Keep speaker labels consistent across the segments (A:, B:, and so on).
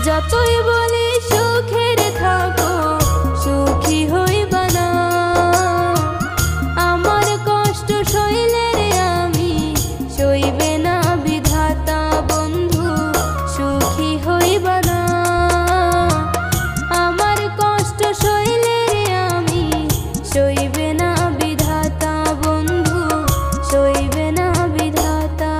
A: যতই বলি সুখের থাকো, সুখী হইবা না। আমার কষ্ট সইলের আমি সইবে না বিধাতা বন্ধু, সুখী হইবা না। আমার কষ্ট সইলের আমি সইবে না বিধাতা বন্ধু, সইবে না বিধাতা।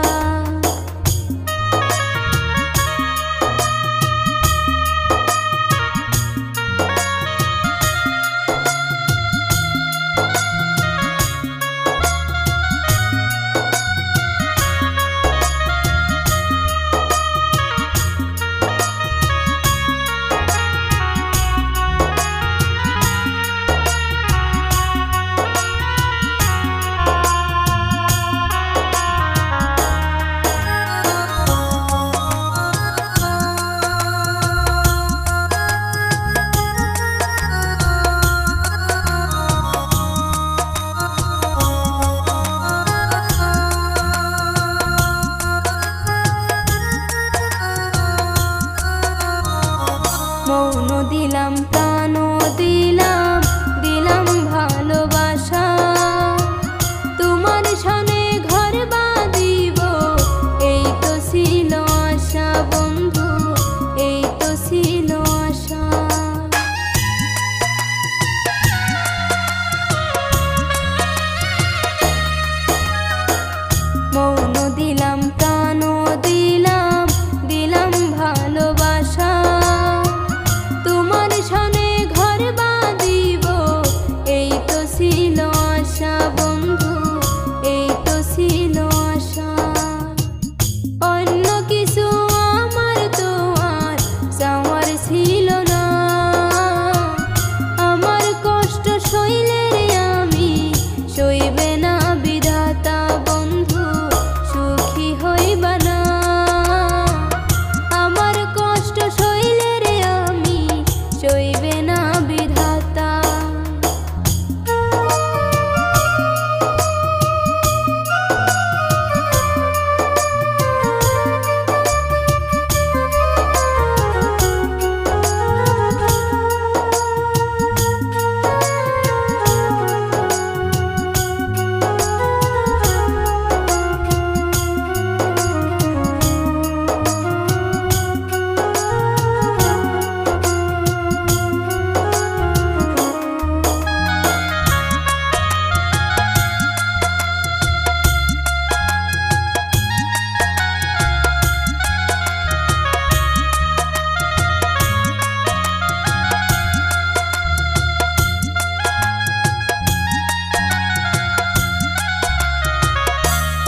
A: মৌন দিলাম, প্রাণ দিলাম, দিলাম ভালোবাসা। তোমার সনে ঘর বাঁধিব, এই তো ছিল আশা বন্ধু, এই তো ছিল আশা। মৌন দিলাম, প্রাণ দিলাম, দিলাম ভালোবাসা। তোমার সনে ঘর বাঁধিব, এই তো ছিল আশা বন্ধু, এই তো ছিল আশা। অন্য কিছু আমার তো আর চাওয়ার ছিল না। আমার কষ্ট সইলের আমি সইবে না বিধাতা বন্ধু, সুখী হইবা না। আমার কষ্ট সইলের আমি সইবে না বিধাতা।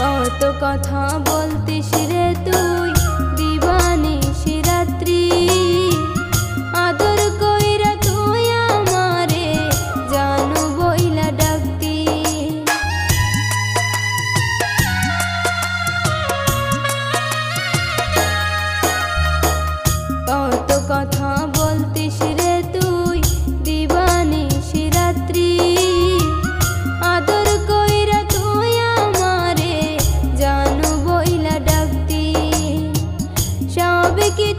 A: কত কথা বলতিস রে তুই দিবানিশি রাত্রি, আদর কইরা তুই আমারে জানু বইলা ডাকতি। কত কথা বলতিস রে তুই দিবানিশি রাত্রি, আদর কইরা তুই আমারে জানু বইলা ডাকতি। সব কি